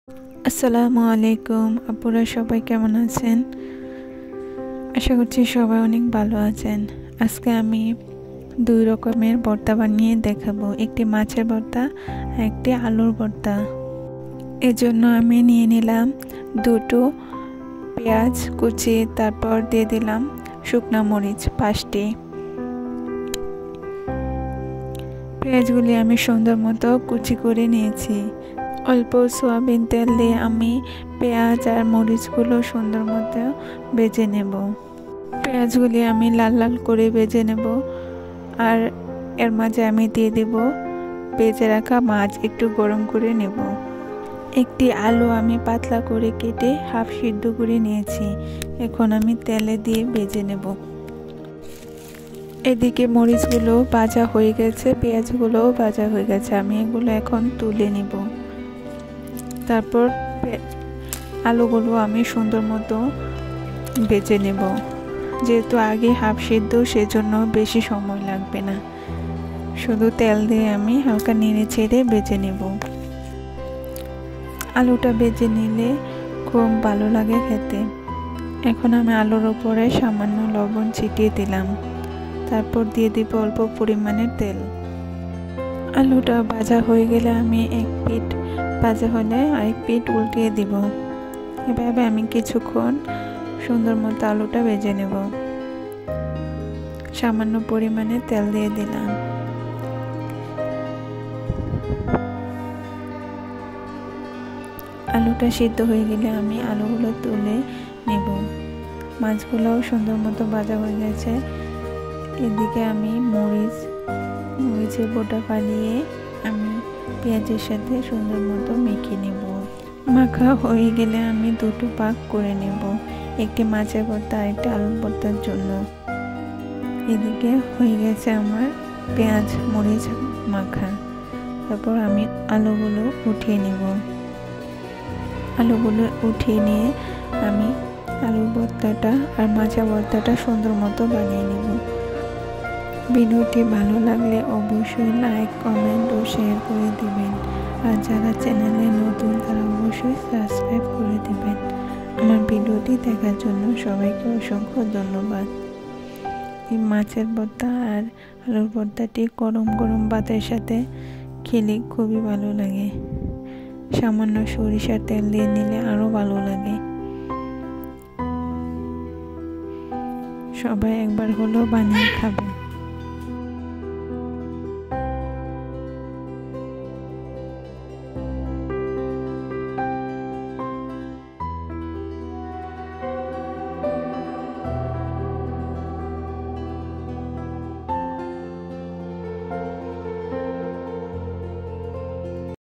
আসসালামু আলাইকুম আপুরা, সবাই কেমন আছেন? আশা করছি সবাই অনেক ভালো আছেন। আজকে আমি দুই রকমের ভর্তা বানিয়ে দেখাবো, একটি মাছের ভর্তা আর একটি আলুর ভর্তা। এজন্য আমি নিয়ে নিলাম দুটো পেঁয়াজ কুচি, তারপর দিয়ে দিলাম শুকনো মরিচ 5টি। পেঁয়াজগুলি আমি সুন্দর মতো কুচি করে নিয়েছি। অল্প সয়াবিন তেল দিয়ে আমি পেঁয়াজ আর মরিচগুলো সুন্দর মতো ভেজে নেব। পেঁয়াজগুলি আমি লাল লাল করে ভেজে নেব, আর এর মাঝে আমি দিয়ে দেব ভেজে রাখা মাছ একটু গরম করে নেব। একটি আলু আমি পাতলা করে কেটে হাফ সিদ্ধ করে নিয়েছি, এখন আমি তেলে দিয়ে ভেজে নেব। এদিকে মরিচগুলো ভাজা হয়ে গেছে, পেঁয়াজগুলোও ভাজা হয়ে গেছে, আমি এগুলো এখন তুলে নেব। তারপর আলুগুলো আমি সুন্দর মতো ভেজে নেব। যেহেতু আগে হাফ সিদ্ধ, সেজন্য বেশি সময় লাগবে না, শুধু তেল দিয়ে আমি হালকা নেড়ে চেড়ে ভেজে নেব। আলুটা ভেজে নিলে খুব ভালো লাগে খেতে। এখন আমি আলুর উপরে সামান্য লবণ ছিটিয়ে দিলাম, তারপর দিয়ে দিব অল্প পরিমাণের তেল। আলুটা ভাজা হয়ে গেলে আমি এক পিঠ ভাজা হলে আরেক পিঠ উল্টিয়ে দিব। এভাবে আমি কিছুক্ষণ সুন্দর মতো আলুটা ভেজে নেব। সামান্য পরিমাণে তেল দিয়ে দিলাম। আলুটা সিদ্ধ হয়ে গেলে আমি আলুগুলো তুলে নেব। মাছগুলোও সুন্দর মতো ভাজা হয়ে গেছে। এদিকে আমি মরিচের বোটা ফালিয়ে আমি পেঁয়াজের সাথে সুন্দর মতো মেখে নেব। মাখা হয়ে গেলে আমি দুটো ভাগ করে নেব, একটি মাছের ভর্তা আর একটি আলুর ভর্তার জন্য। এদিকে হয়ে গেছে আমার পেঁয়াজ মরিচ মাখা। তারপর আমি আলুগুলো উঠিয়ে নেব। আলুগুলো উঠিয়ে নিয়ে আমি আলুর ভর্তাটা আর মাছের ভর্তাটা সুন্দর মতো বানিয়ে নেব। ভিডিওটি ভালো লাগলে অবশ্যই লাইক, কমেন্ট ও শেয়ার করে দিবেন, আর যারা চ্যানেলে নতুন তারা অবশ্যই সাবস্ক্রাইব করে দিবেন। আমার ভিডিওটি দেখার জন্য সবাইকে অসংখ্য ধন্যবাদ। এই মাছের ভর্তা আর আলুর ভর্তাটি গরম গরম ভাতের সাথে খেলে খুবই ভালো লাগে। সামান্য সরিষার তেল দিয়ে নিলে আরো ভালো লাগে। সবাই একবার হলেও বানিয়ে খাবেন।